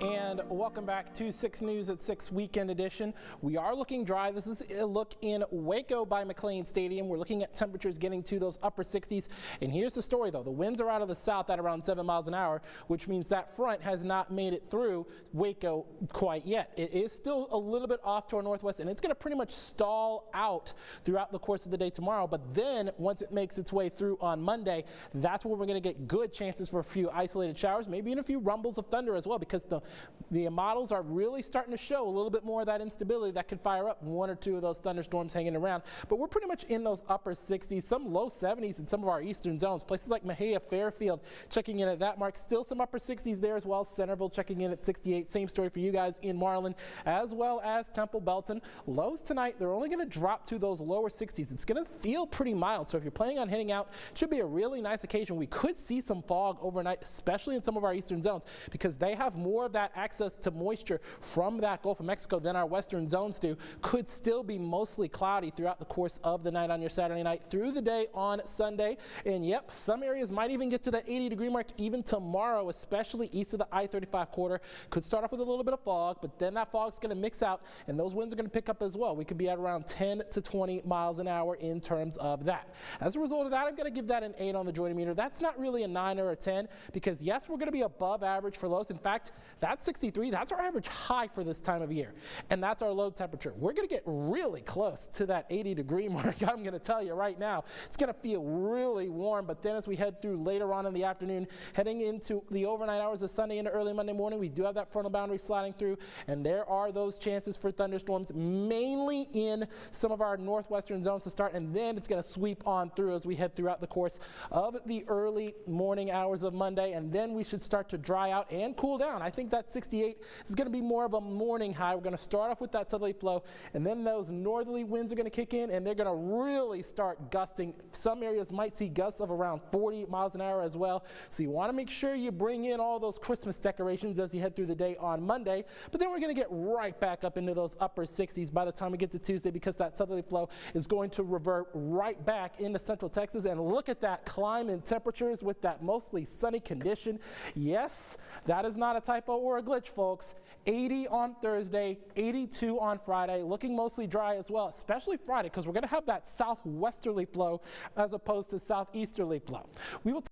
And welcome back to 6 News at 6 Weekend Edition. We are looking dry. This is a look in Waco by McLean Stadium. We're looking at temperatures getting to those upper 60s. And here's the story, though. The winds are out of the south at around 7 miles an hour, which means that front has not made it through Waco quite yet. It is still a little bit off to our northwest, and it's going to pretty much stall out throughout the course of the day tomorrow. But then once it makes its way through on Monday, that's where we're going to get good chances for a few isolated showers, maybe even a few rumbles of thunder as well, because the models are really starting to show a little bit more of that instability that could fire up one or two of those thunderstorms hanging around. But we're pretty much in those upper 60s, some low 70s in some of our eastern zones. Places like Mejia, Fairfield checking in at that mark. Still some upper 60s there as well. Centerville checking in at 68. Same story for you guys in Marlin, as well as Temple, Belton. Lows tonight, they're only going to drop to those lower 60s. It's going to feel pretty mild. So if you're planning on heading out, it should be a really nice occasion. We could see some fog overnight, especially in some of our eastern zones, because they have more of that access to moisture from that Gulf of Mexico than our western zones do. Could still be mostly cloudy throughout the course of the night on your Saturday night through the day on Sunday. And yep, some areas might even get to the 80-degree mark even tomorrow, especially east of the I-35 corridor. Could start off with a little bit of fog, but then that fog's going to mix out and those winds are going to pick up as well. We could be at around 10 to 20 miles an hour in terms of that. As a result of that, I'm going to give that an 8 on the joy meter. That's not really a 9 or a 10 because yes, we're going to be above average for lows. In fact, that's 63. That's our average high for this time of year, and that's our low temperature. We're going to get really close to that 80-degree mark. I'm going to tell you right now, it's going to feel really warm, but then as we head through later on in the afternoon, heading into the overnight hours of Sunday into early Monday morning, we do have that frontal boundary sliding through, and there are those chances for thunderstorms, mainly in some of our northwestern zones to start, and then it's going to sweep on through as we head throughout the course of the early morning hours of Monday, and then we should start to dry out and cool down. I think that 68 is going to be more of a morning high. We're going to start off with that southerly flow, and then those northerly winds are going to kick in, and they're going to really start gusting. Some areas might see gusts of around 40 miles an hour as well. So you want to make sure you bring in all those Christmas decorations as you head through the day on Monday. But then we're going to get right back up into those upper 60s by the time we get to Tuesday, because that southerly flow is going to revert right back into central Texas. And look at that climb in temperatures with that mostly sunny condition. Yes, that is not a typo or a glitch, folks. 80 on Thursday, 82 on Friday, looking mostly dry as well, especially Friday, because we're going to have that southwesterly flow as opposed to southeasterly flow. We will